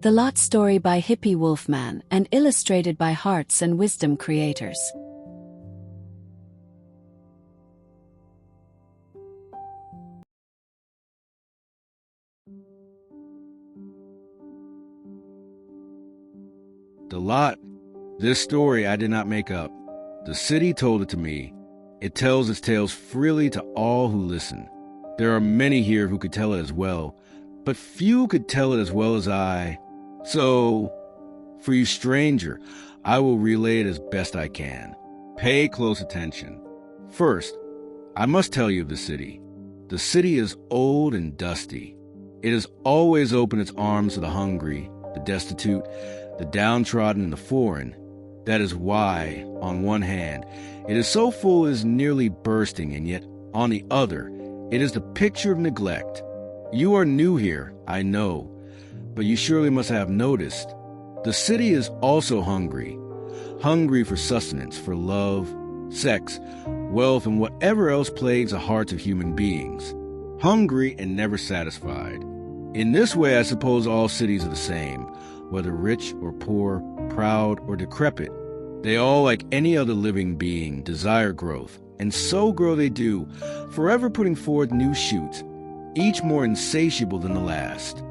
The Lot Story by Hippie Wolfman and illustrated by Hearts and Wisdom Creators. The Lot. This story I did not make up. The city told it to me. It tells its tales freely to all who listen. There are many here who could tell it as well, but few could tell it as well as I. So, for you stranger, I will relay it as best I can. Pay close attention. First, I must tell you of the city. The city is old and dusty. It has always opened its arms to the hungry, the destitute, the downtrodden, and the foreign. That is why, on one hand, it is so full it is nearly bursting, and yet, on the other, it is the picture of neglect. You are new here, I know, but you surely must have noticed. The city is also hungry. Hungry for sustenance, for love, sex, wealth, and whatever else plagues the hearts of human beings. Hungry and never satisfied. In this way, I suppose all cities are the same, whether rich or poor, proud or decrepit. They all, like any other living being, desire growth, and so grow they do, forever putting forth new shoots, each more insatiable than the last.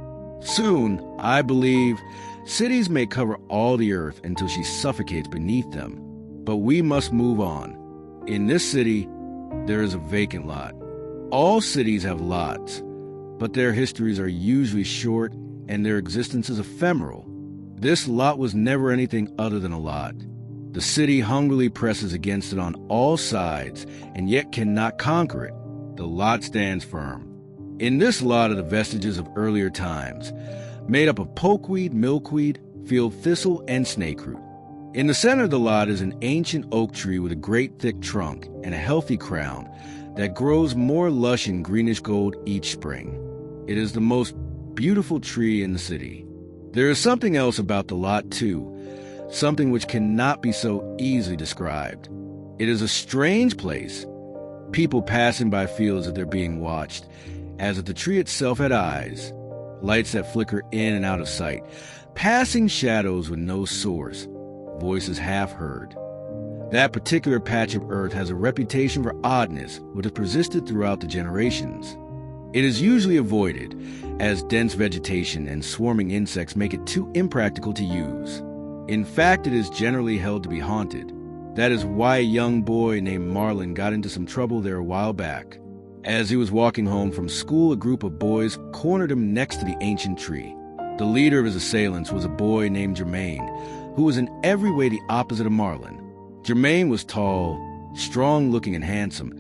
Soon, I believe, cities may cover all the earth until she suffocates beneath them. But we must move on. In this city, there is a vacant lot. All cities have lots, but their histories are usually short and their existence is ephemeral. This lot was never anything other than a lot. The city hungrily presses against it on all sides and yet cannot conquer it. The lot stands firm. In this lot are the vestiges of earlier times, made up of pokeweed, milkweed, field thistle, and snakeroot. In the center of the lot is an ancient oak tree with a great thick trunk and a healthy crown that grows more lush and greenish gold each spring. It is the most beautiful tree in the city. There is something else about the lot, too, something which cannot be so easily described. It is a strange place. People passing by feel as if they're being watched, as if the tree itself had eyes, lights that flicker in and out of sight, passing shadows with no source, voices half heard. That particular patch of earth has a reputation for oddness which has persisted throughout the generations. It is usually avoided, as dense vegetation and swarming insects make it too impractical to use. In fact, it is generally held to be haunted. That is why a young boy named Marlin got into some trouble there a while back. As he was walking home from school, a group of boys cornered him next to the ancient tree. The leader of his assailants was a boy named Jermaine, who was in every way the opposite of Marlin. Jermaine was tall, strong-looking and handsome,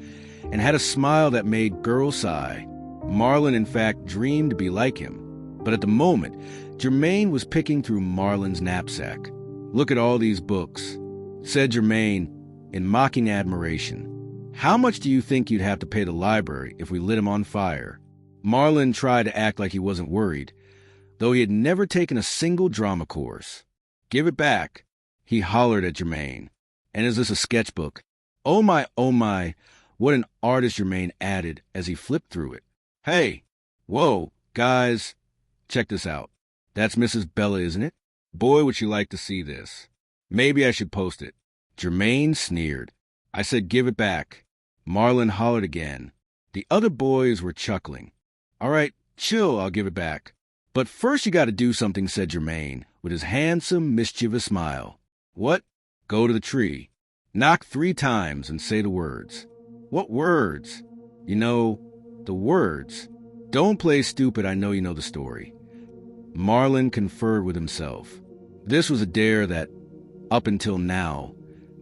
and had a smile that made girls sigh. Marlin, in fact, dreamed to be like him. But at the moment, Jermaine was picking through Marlin's knapsack. "Look at all these books," said Jermaine in mocking admiration. "How much do you think you'd have to pay the library if we lit him on fire?" Marlin tried to act like he wasn't worried, though he had never taken a single drama course. "Give it back," he hollered at Jermaine. "And is this a sketchbook?" Oh my, what an artist," Jermaine added as he flipped through it. "Hey, whoa, guys, check this out. That's Mrs. Bella, isn't it? Boy, would she like to see this. Maybe I should post it." Jermaine sneered. "I said give it back." Marlin hollered again. The other boys were chuckling. "All right, chill, I'll give it back. But first you got to do something," said Jermaine, with his handsome, mischievous smile. "What?" "Go to the tree. Knock 3 times and say the words." "What words?" "You know, the words. Don't play stupid, I know you know the story." Marlin conferred with himself. This was a dare that, up until now,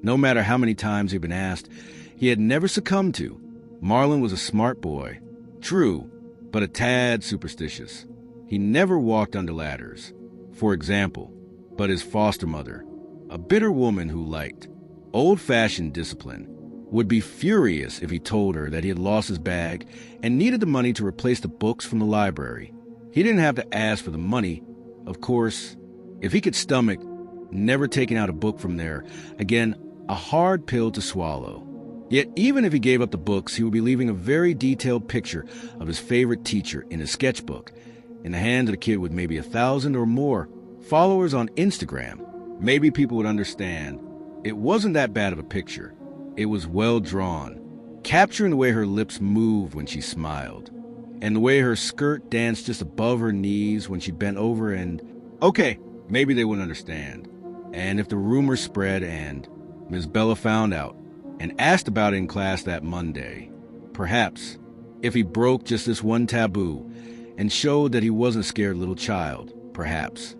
no matter how many times he'd been asked, he had never succumbed to. Marlin was a smart boy. True, but a tad superstitious. He never walked under ladders, for example, but his foster mother, a bitter woman who liked old-fashioned discipline, would be furious if he told her that he had lost his bag and needed the money to replace the books from the library. He didn't have to ask for the money, of course. If he could stomach never taking out a book from there, again, a hard pill to swallow. Yet even if he gave up the books, he would be leaving a very detailed picture of his favorite teacher in his sketchbook, in the hands of a kid with maybe 1,000 or more Followers on Instagram. Maybe people would understand. It wasn't that bad of a picture. It was well drawn, capturing the way her lips moved when she smiled, and the way her skirt danced just above her knees when she bent over and... Okay, maybe they wouldn't understand. And if the rumor spread and Miss Bella found out and asked about it in class that Monday, perhaps, if he broke just this one taboo and showed that he wasn't a scared little child, perhaps,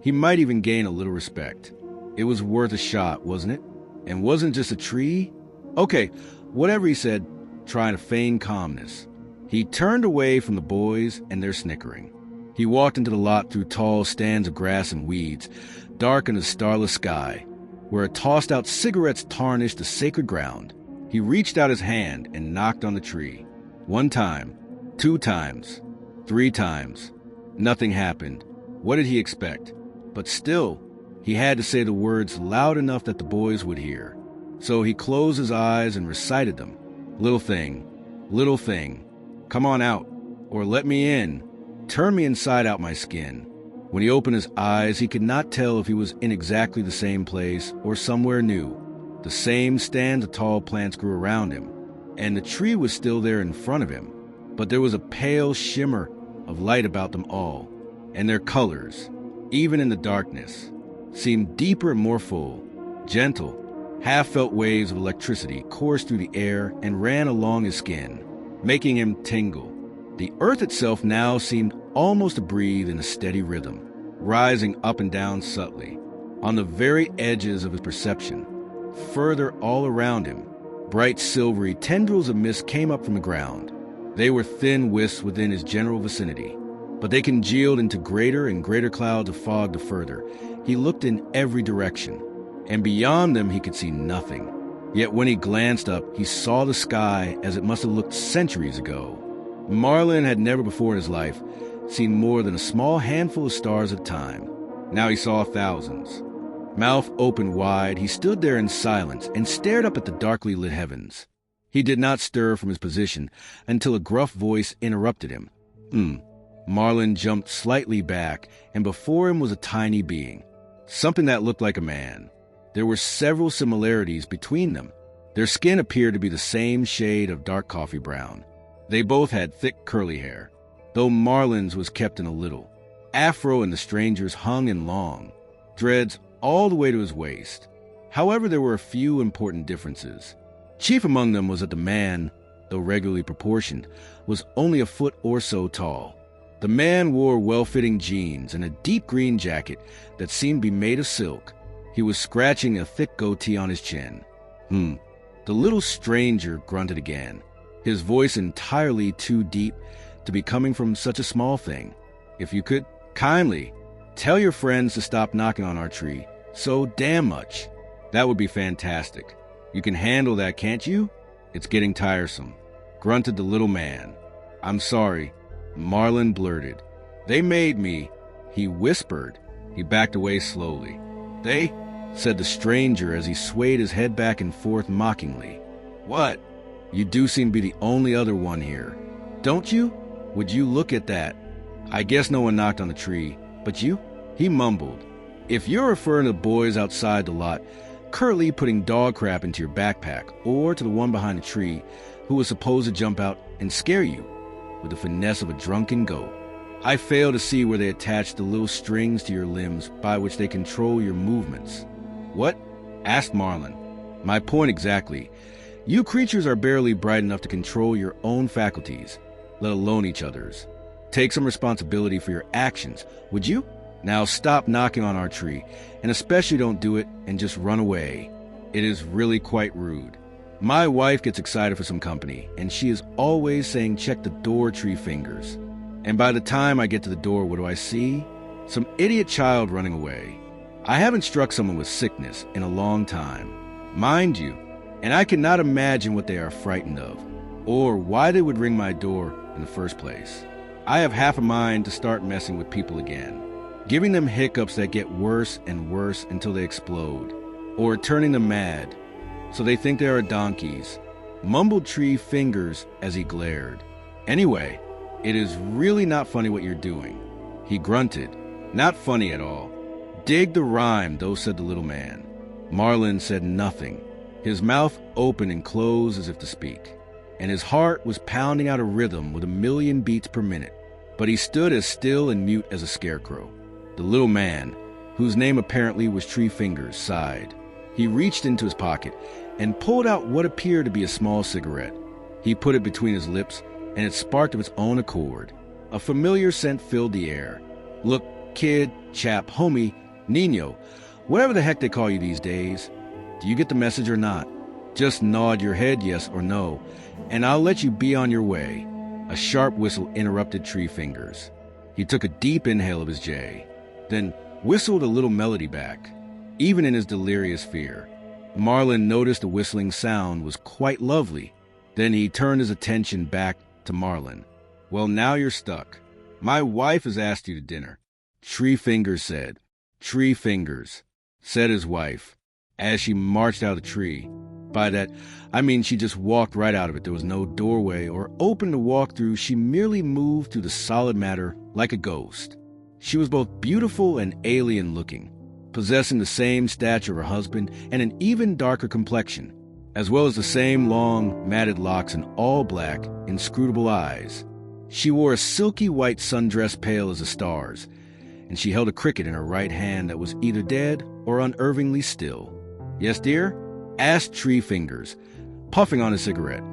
he might even gain a little respect. It was worth a shot, wasn't it? And wasn't just a tree? Okay, whatever he said, trying to feign calmness. He turned away from the boys and their snickering. He walked into the lot through tall stands of grass and weeds, dark in the starless sky, where tossed-out cigarettes tarnished the sacred ground. He reached out his hand and knocked on the tree. 1 time, 2 times, 3 times. Nothing happened. What did he expect? But still, he had to say the words loud enough that the boys would hear. So he closed his eyes and recited them. Little thing, come on out, or let me in. Turn me inside out my skin. When he opened his eyes, he could not tell if he was in exactly the same place or somewhere new. The same stands of tall plants grew around him, and the tree was still there in front of him. But there was a pale shimmer of light about them all, and their colors, even in the darkness, seemed deeper and more full. Gentle, half-felt waves of electricity coursed through the air and ran along his skin, making him tingle. The earth itself now seemed almost to breathe in a steady rhythm, rising up and down subtly, on the very edges of his perception. Further all around him, bright silvery tendrils of mist came up from the ground. They were thin wisps within his general vicinity, but they congealed into greater and greater clouds of fog the further. He looked in every direction, and beyond them he could see nothing. Yet when he glanced up, he saw the sky as it must have looked centuries ago. Marlin had never before in his life seen more than a small handful of stars at a time. Now he saw thousands. Mouth open wide, he stood there in silence and stared up at the darkly lit heavens. He did not stir from his position until a gruff voice interrupted him. Marlin jumped slightly back, and before him was a tiny being, something that looked like a man. There were several similarities between them. Their skin appeared to be the same shade of dark coffee brown. They both had thick curly hair, though Marlin's was kept in a little afro and the stranger's hung in long dreads all the way to his waist. However, there were a few important differences. Chief among them was that the man, though regularly proportioned, was only a foot or so tall. The man wore well-fitting jeans and a deep green jacket that seemed to be made of silk. He was scratching a thick goatee on his chin. The little stranger grunted again, his voice entirely too deep to be coming from such a small thing. If you could kindly tell your friends to stop knocking on our tree so damn much, that would be fantastic. You can handle that, can't you? It's getting tiresome, grunted the little man. I'm sorry, Marlin blurted. They made me, he whispered. He backed away slowly. They? Said the stranger as he swayed his head back and forth mockingly. What? You do seem to be the only other one here. Don't you? Would you look at that? I guess no one knocked on the tree, but you? He mumbled. If you're referring to the boys outside the lot, currently putting dog crap into your backpack, or to the one behind the tree who was supposed to jump out and scare you with the finesse of a drunken goat, I fail to see where they attach the little strings to your limbs by which they control your movements. What? Asked Marlin. My point exactly. You creatures are barely bright enough to control your own faculties, let alone each other's. Take some responsibility for your actions, would you? Now stop knocking on our tree, and especially don't do it and just run away. It is really quite rude. My wife gets excited for some company, and she is always saying check the door tree fingers. And by the time I get to the door, what do I see? Some idiot child running away. I haven't struck someone with sickness in a long time, mind you, and I cannot imagine what they are frightened of, or why they would ring my door in the first place. I have half a mind to start messing with people again, giving them hiccups that get worse and worse until they explode, or turning them mad, so they think they are donkeys. Mumbled tree fingers as he glared. Anyway, it is really not funny what you're doing. He grunted. Not funny at all. dig the rhyme, though, said the little man. Marlin said nothing. His mouth opened and closed as if to speak, and his heart was pounding out a rhythm with 1,000,000 beats per minute. But he stood as still and mute as a scarecrow. The little man, whose name apparently was Tree Fingers, sighed. He reached into his pocket and pulled out what appeared to be a small cigarette. He put it between his lips, and it sparked of its own accord. A familiar scent filled the air. Look, kid, chap, homie, Nino, whatever the heck they call you these days, do you get the message or not? Just nod your head yes or no, and I'll let you be on your way. A sharp whistle interrupted Tree Fingers. He took a deep inhale of his J, then whistled a little melody back. Even in his delirious fear, Marlin noticed the whistling sound was quite lovely. Then he turned his attention back to Marlin. Well, now you're stuck. My wife has asked you to dinner. Tree Fingers said. Tree Fingers, said his wife, as she marched out of the tree. By that, I mean she just walked right out of it. There was no doorway or opening to walk through. She merely moved through the solid matter like a ghost. She was both beautiful and alien-looking, possessing the same stature of her husband and an even darker complexion, as well as the same long, matted locks and all-black, inscrutable eyes. She wore a silky white sundress pale as the stars, and she held a cricket in her right hand that was either dead or unervingly still. Yes, dear? Asked Tree Fingers, puffing on a cigarette.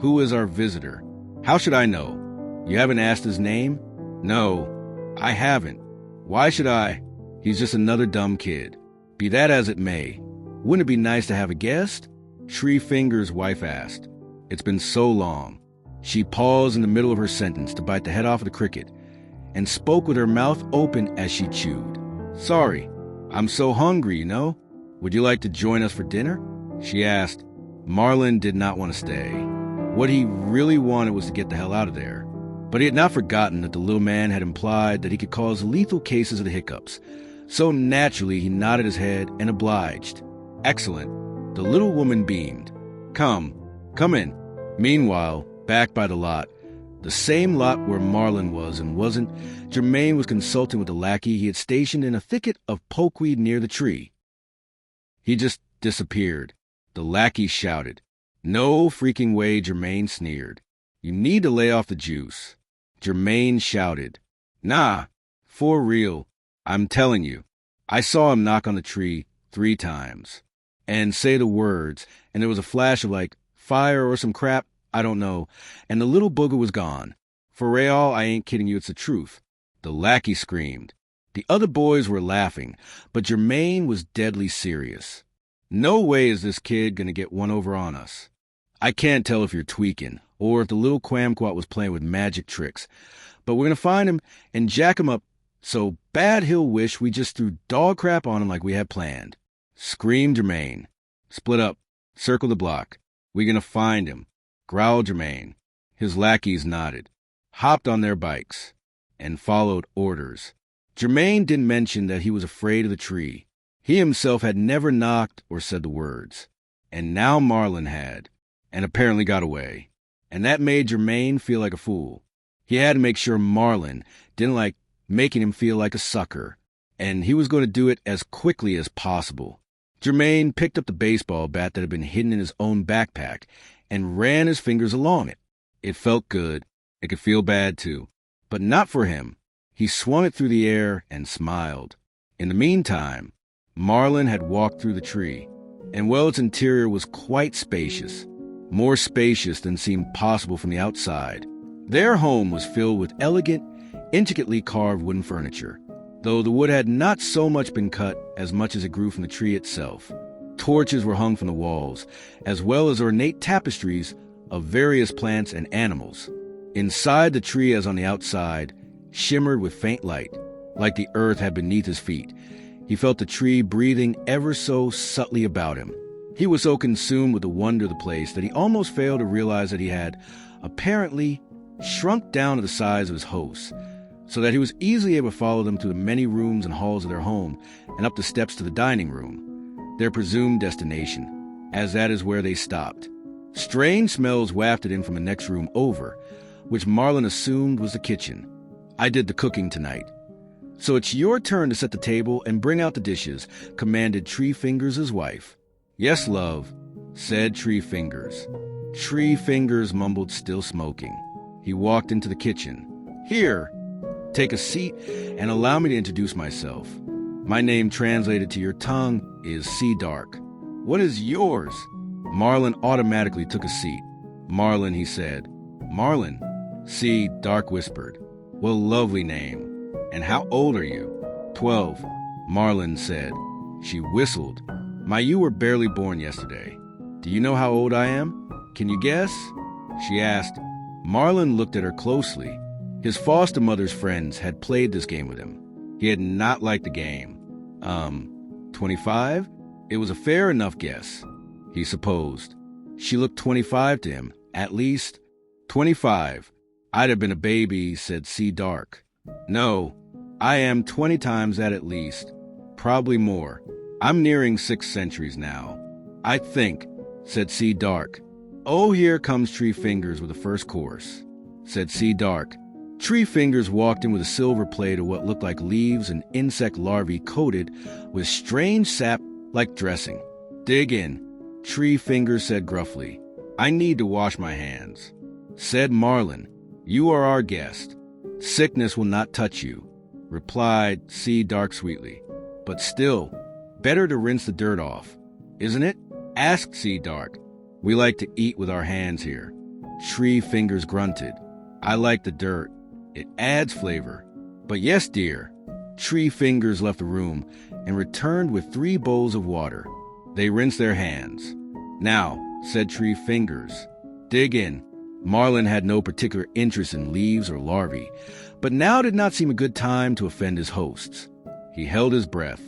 Who is our visitor? How should I know? You haven't asked his name? No, I haven't. Why should I? He's just another dumb kid. Be that as it may, wouldn't it be nice to have a guest? Tree Fingers' wife asked. It's been so long. She paused in the middle of her sentence to bite the head off of the cricket and spoke with her mouth open as she chewed. Sorry, I'm so hungry, you know. Would you like to join us for dinner? She asked. Marlin did not want to stay. What he really wanted was to get the hell out of there. But he had not forgotten that the little man had implied that he could cause lethal cases of the hiccups. So naturally he nodded his head and obliged. Excellent. The little woman beamed. Come in. Meanwhile, back by the lot, the same lot where Marlin was and wasn't, Germain was consulting with the lackey he had stationed in a thicket of pokeweed near the tree. He just disappeared. The lackey shouted. No freaking way, Germain sneered. You need to lay off the juice. Germain shouted. Nah, for real. I'm telling you. I saw him knock on the tree 3 times. And say the words, and there was a flash of like fire or some crap, I don't know, and the little booger was gone. For real, I ain't kidding you, it's the truth. The lackey screamed. The other boys were laughing, but Germain was deadly serious. No way is this kid gonna get one over on us. I can't tell if you're tweaking, or if the little quamquat was playing with magic tricks, but we're gonna find him and jack him up so bad he'll wish we just threw dog crap on him like we had planned. Screamed Germain. Split up. Circle the block. We're gonna find him. Growled Germain. His lackeys nodded, hopped on their bikes, and followed orders. Germain didn't mention that he was afraid of the tree. He himself had never knocked or said the words. And now Marlin had, and apparently got away. And that made Germain feel like a fool. He had to make sure Marlin didn't like making him feel like a sucker, and he was going to do it as quickly as possible. Germain picked up the baseball bat that had been hidden in his own backpack and ran his fingers along it. It felt good. It could feel bad, too. But not for him. He swung it through the air and smiled. In the meantime, Marlin had walked through the tree, and well, its interior was quite spacious, more spacious than seemed possible from the outside. Their home was filled with elegant, intricately carved wooden furniture, though the wood had not so much been cut as much as it grew from the tree itself. Torches were hung from the walls, as well as ornate tapestries of various plants and animals. Inside the tree, as on the outside, shimmered with faint light, like the earth had beneath his feet. He felt the tree breathing ever so subtly about him. He was so consumed with the wonder of the place that he almost failed to realize that he had, apparently, shrunk down to the size of his hosts, so that he was easily able to follow them to the many rooms and halls of their home and up the steps to the dining room, their presumed destination, as that is where they stopped. Strange smells wafted in from the next room over, which Marlin assumed was the kitchen. I did the cooking tonight. So it's your turn to set the table and bring out the dishes, commanded Tree Fingers' wife. Yes, love, said Tree Fingers. Tree Fingers mumbled, still smoking. He walked into the kitchen. Here, take a seat and allow me to introduce myself. My name translated to your tongue is Sea Dark. What is yours? Marlin automatically took a seat. Marlin, he said. Marlin, Sea Dark whispered. What a lovely name. And how old are you? 12, Marlin said. She whistled. You were barely born yesterday. Do you know how old I am? Can you guess? She asked. Marlin looked at her closely. His foster mother's friends had played this game with him. He had not liked the game. 25? It was a fair enough guess, he supposed. She looked 25 to him, at least. 25. I'd have been a baby, said Sea Dark. No, I am 20 times that at least. Probably more. I'm nearing 6 centuries now. I think, said Sea Dark. Oh, here comes Tree Fingers with the first course, said Sea Dark. Tree Fingers walked in with a silver plate of what looked like leaves and insect larvae coated with strange sap like dressing. Dig in, Tree Fingers said gruffly. I need to wash my hands. Said Marlin, you are our guest. Sickness will not touch you, replied Sea Dark sweetly. But still, better to rinse the dirt off, isn't it? Asked Sea Dark. We like to eat with our hands here. Tree Fingers grunted. I like the dirt. It adds flavor. But yes, dear. Tree Fingers left the room and returned with 3 bowls of water. They rinsed their hands. Now, said Tree Fingers, dig in. Marlin had no particular interest in leaves or larvae, but now did not seem a good time to offend his hosts. He held his breath,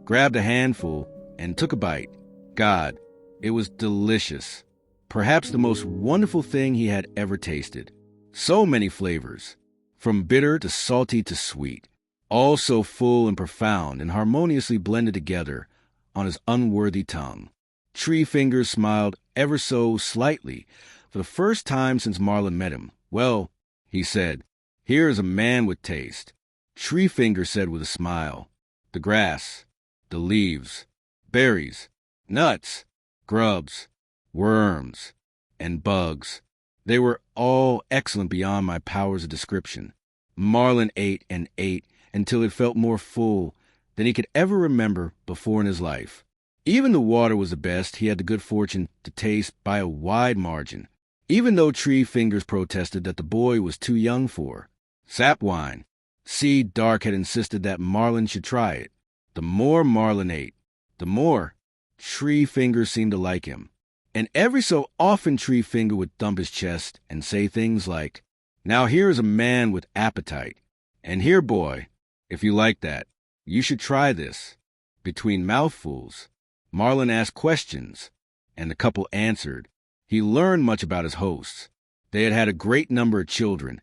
grabbed a handful, and took a bite. God, it was delicious. Perhaps the most wonderful thing he had ever tasted. So many flavors, from bitter to salty to sweet, all so full and profound and harmoniously blended together on his unworthy tongue. Tree Fingers smiled ever so slightly for the first time since Marlin met him. Well, he said, here is a man with taste. Tree Fingers said with a smile, the grass, the leaves, berries, nuts, grubs, worms, and bugs. They were all excellent beyond my powers of description. Marlin ate and ate until it felt more full than he could ever remember before in his life. Even the water was the best he had the good fortune to taste by a wide margin, even though Tree Fingers protested that the boy was too young for. Sap wine. Sea Dark had insisted that Marlin should try it. The more Marlin ate, the more Tree Fingers seemed to like him. And every so often Tree Finger would thump his chest and say things like, now here is a man with appetite. And here, boy, if you like that, you should try this. Between mouthfuls, Marlin asked questions, and the couple answered. He learned much about his hosts. They had had a great number of children,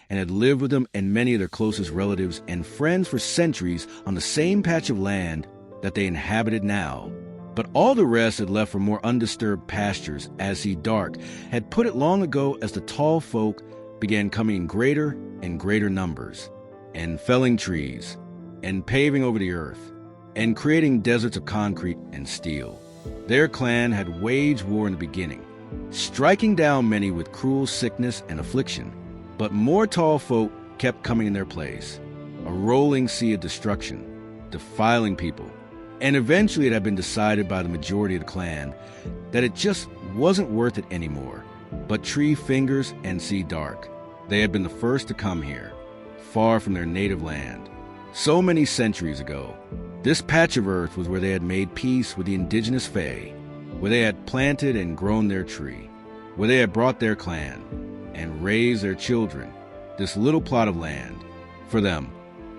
and had lived with them and many of their closest relatives and friends for centuries on the same patch of land that they inhabited now. But all the rest had left for more undisturbed pastures, as Sea Dark had put it long ago, as the tall folk began coming in greater and greater numbers, and felling trees, and paving over the earth, and creating deserts of concrete and steel. Their clan had waged war in the beginning, striking down many with cruel sickness and affliction, but more tall folk kept coming in their place, a rolling sea of destruction, defiling people. And eventually it had been decided by the majority of the clan that it just wasn't worth it anymore. But Tree Fingers and Sea Dark, they had been the first to come here, far from their native land. So many centuries ago, this patch of earth was where they had made peace with the indigenous Fae, where they had planted and grown their tree, where they had brought their clan and raised their children. This little plot of land, for them,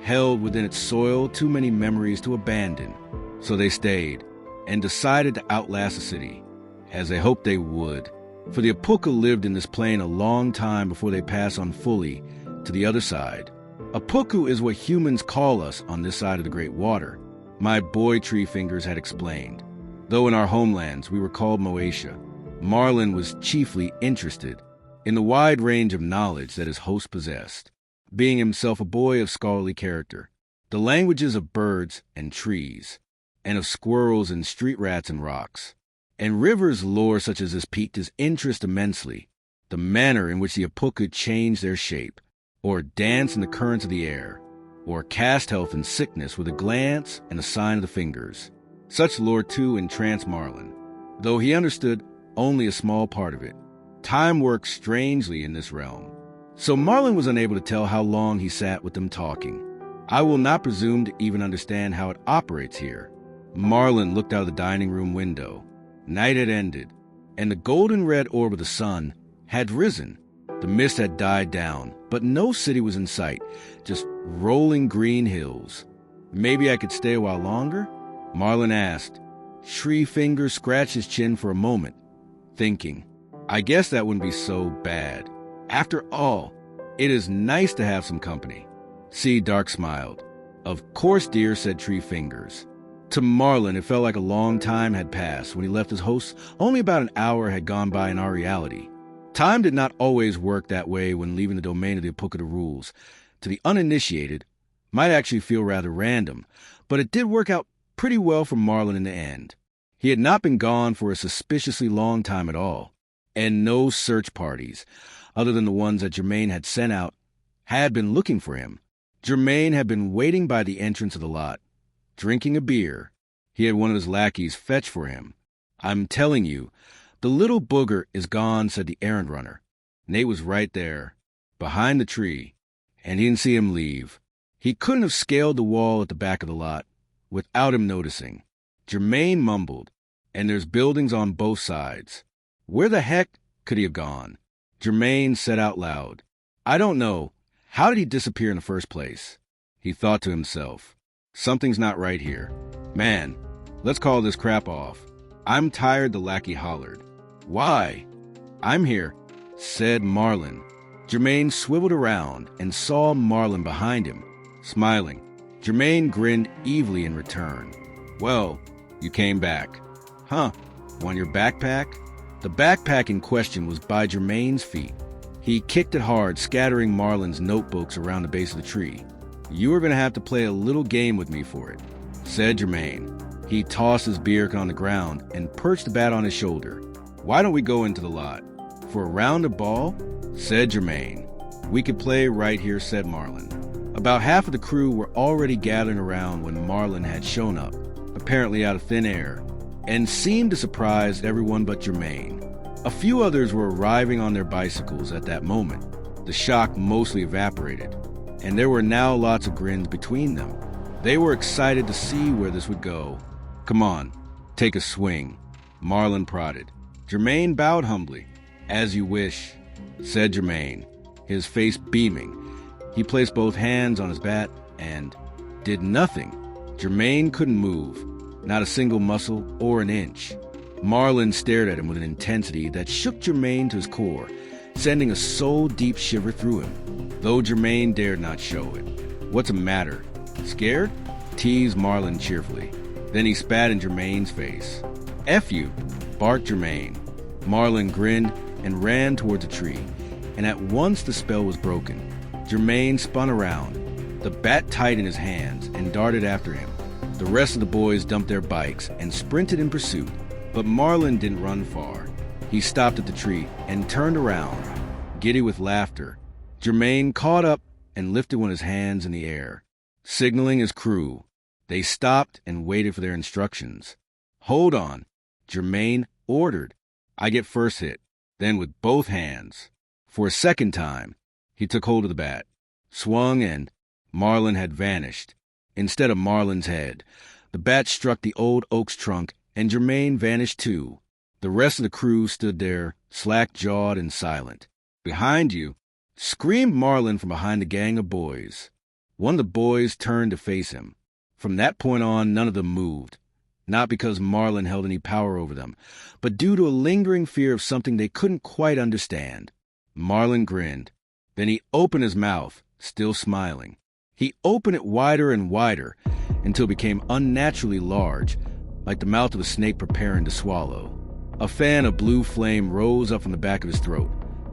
held within its soil too many memories to abandon. So they stayed and decided to outlast the city, as they hoped they would. For the Apuka lived in this plain a long time before they passed on fully to the other side. Apuku is what humans call us on this side of the Great Water, my boy Tree Fingers had explained. Though in our homelands we were called Moesha, Marlin was chiefly interested in the wide range of knowledge that his host possessed, being himself a boy of scholarly character. The languages of birds and trees, and of squirrels and street rats and rocks. And rivers lore such as this piqued his interest immensely. The manner in which the Apuku change their shape, or dance in the currents of the air, or cast health and sickness with a glance and a sign of the fingers. Such lore too entranced Marlin, though he understood only a small part of it. Time works strangely in this realm. So Marlin was unable to tell how long he sat with them talking. I will not presume to even understand how it operates here. Marlin looked out of the dining room window. Night had ended, and the golden-red orb of the sun had risen. The mist had died down, but no city was in sight, just rolling green hills. Maybe I could stay a while longer? Marlin asked. Tree Finger scratched his chin for a moment, thinking, I guess that wouldn't be so bad. After all, it is nice to have some company. Sea Dark smiled. Of course, dear, said Tree Fingers. To Marlin, it felt like a long time had passed when he left his hosts. Only about an hour had gone by in our reality. Time did not always work that way when leaving the domain of the Apuku rules. To the uninitiated, might actually feel rather random, but it did work out pretty well for Marlin in the end. He had not been gone for a suspiciously long time at all, and no search parties, other than the ones that Germain had sent out, had been looking for him. Germain had been waiting by the entrance of the lot, drinking a beer. He had one of his lackeys fetch for him. I'm telling you, the little booger is gone, said the errand runner. Nate was right there, behind the tree, and he didn't see him leave. He couldn't have scaled the wall at the back of the lot without him noticing. Germain mumbled, and there's buildings on both sides. Where the heck could he have gone? Germain said out loud, I don't know. How did he disappear in the first place? He thought to himself, something's not right here. Man, let's call this crap off. I'm tired, the lackey hollered. Why? I'm here, said Marlin. Germain swiveled around and saw Marlin behind him, smiling. Germain grinned evilly in return. Well, you came back. Huh, want your backpack? The backpack in question was by Germain's feet. He kicked it hard, scattering Marlin's notebooks around the base of the tree. You are going to have to play a little game with me for it, said Germain. He tossed his beer on the ground and perched the bat on his shoulder. Why don't we go into the lot? For a round of ball? Said Germain. We could play right here, said Marlin. About half of the crew were already gathering around when Marlin had shown up, apparently out of thin air, and seemed to surprise everyone but Germain. A few others were arriving on their bicycles at that moment. The shock mostly evaporated, and there were now lots of grins between them. They were excited to see where this would go. Come on, take a swing, Marlin prodded. Germain bowed humbly. As you wish, said Germain, his face beaming. He placed both hands on his bat and did nothing. Germain couldn't move, not a single muscle or an inch. Marlin stared at him with an intensity that shook Germain to his core, sending a soul-deep shiver through him, though Germain dared not show it. What's the matter? Scared? Teased Marlin cheerfully. Then he spat in Germain's face. F you, barked Germain. Marlin grinned and ran towards a tree, and at once the spell was broken. Germain spun around, the bat tight in his hands, and darted after him. The rest of the boys dumped their bikes and sprinted in pursuit, but Marlin didn't run far. He stopped at the tree and turned around, giddy with laughter. Germain caught up and lifted one of his hands in the air, signaling his crew. They stopped and waited for their instructions. Hold on, Germain ordered. I get first hit, then with both hands. For a second time, he took hold of the bat, swung, and Marlin had vanished. Instead of Marlin's head, the bat struck the old oak's trunk, and Germain vanished too. The rest of the crew stood there, slack-jawed and silent. Behind you, screamed Marlin from behind the gang of boys. One of the boys turned to face him. From that point on, none of them moved, not because Marlin held any power over them, but due to a lingering fear of something they couldn't quite understand. Marlin grinned. Then he opened his mouth, still smiling. He opened it wider and wider until it became unnaturally large, like the mouth of a snake preparing to swallow. A fan of blue flame rose up from the back of his throat,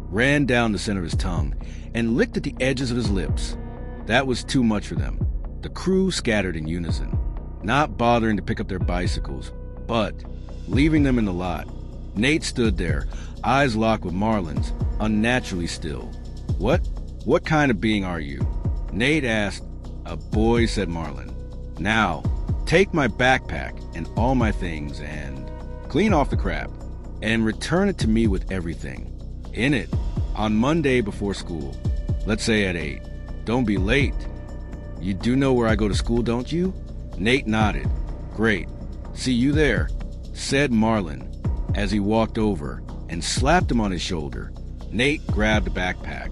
ran down the center of his tongue, and licked at the edges of his lips. That was too much for them. The crew scattered in unison, not bothering to pick up their bicycles, but leaving them in the lot. Nate stood there, eyes locked with Marlin's, unnaturally still. What kind of being are you? Nate asked. A boy, said Marlin. Now, take my backpack and all my things and clean off the crap and return it to me with everything in it on Monday before school. Let's say at 8. Don't be late. You do know where I go to school, don't you? Nate nodded. Great. See you there, said Marlin as he walked over and slapped him on his shoulder. Nate grabbed the backpack,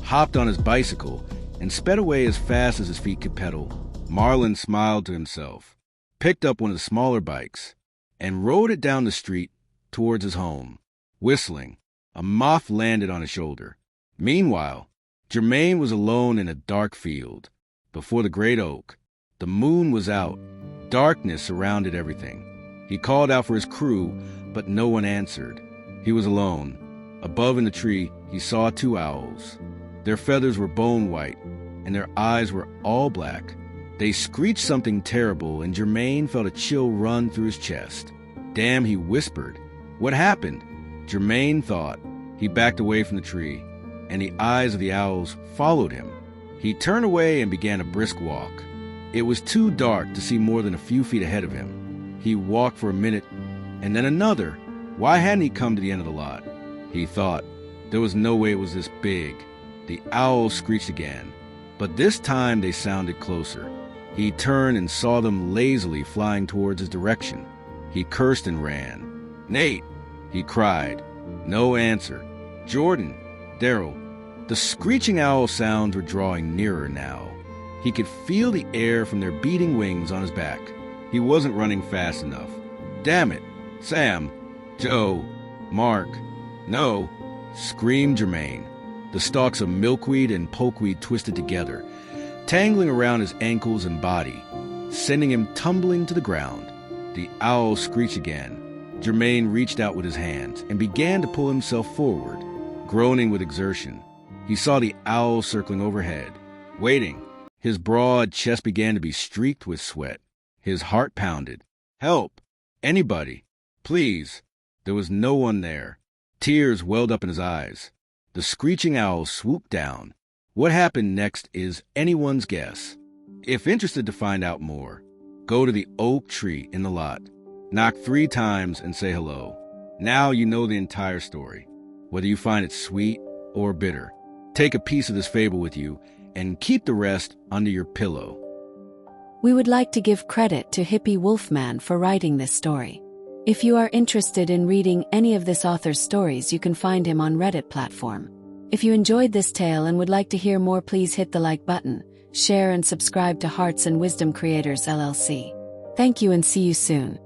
hopped on his bicycle, and sped away as fast as his feet could pedal. Marlin smiled to himself, picked up one of the smaller bikes, and rode it down the street towards his home. Whistling, a moth landed on his shoulder. Meanwhile, Jermaine was alone in a dark field before the great oak. The moon was out. Darkness surrounded everything. He called out for his crew, but no one answered. He was alone. Above in the tree, he saw 2 owls. Their feathers were bone white, and their eyes were all black. They screeched something terrible, and Jermaine felt a chill run through his chest. Damn, he whispered. What happened? Jermaine thought. He backed away from the tree, and the eyes of the owls followed him. He turned away and began a brisk walk. It was too dark to see more than a few feet ahead of him. He walked for a minute, and then another. Why hadn't he come to the end of the lot? He thought. There was no way it was this big. The owls screeched again, but this time they sounded closer. He turned and saw them lazily flying towards his direction. He cursed and ran. Nate, he cried. No answer. Jordan, Daryl. The screeching owl sounds were drawing nearer now. He could feel the air from their beating wings on his back. He wasn't running fast enough. Damn it. Sam, Joe, Mark. No, screamed Jermaine. The stalks of milkweed and pokeweed twisted together, tangling around his ankles and body, sending him tumbling to the ground. The owl screeched again. Jermaine reached out with his hands and began to pull himself forward, groaning with exertion. He saw the owl circling overhead, waiting. His broad chest began to be streaked with sweat. His heart pounded. Help! Anybody! Please! There was no one there. Tears welled up in his eyes. The screeching owl swooped down. What happened next is anyone's guess. If interested to find out more, go to the oak tree in the lot. Knock 3 times and say hello. Now you know the entire story, whether you find it sweet or bitter. Take a piece of this fable with you and keep the rest under your pillow. We would like to give credit to Hippie Wolfman for writing this story. If you are interested in reading any of this author's stories, you can find him on Reddit platform. If you enjoyed this tale and would like to hear more, please hit the like button, share and subscribe to Hearts and Wisdom Creators LLC. Thank you and see you soon.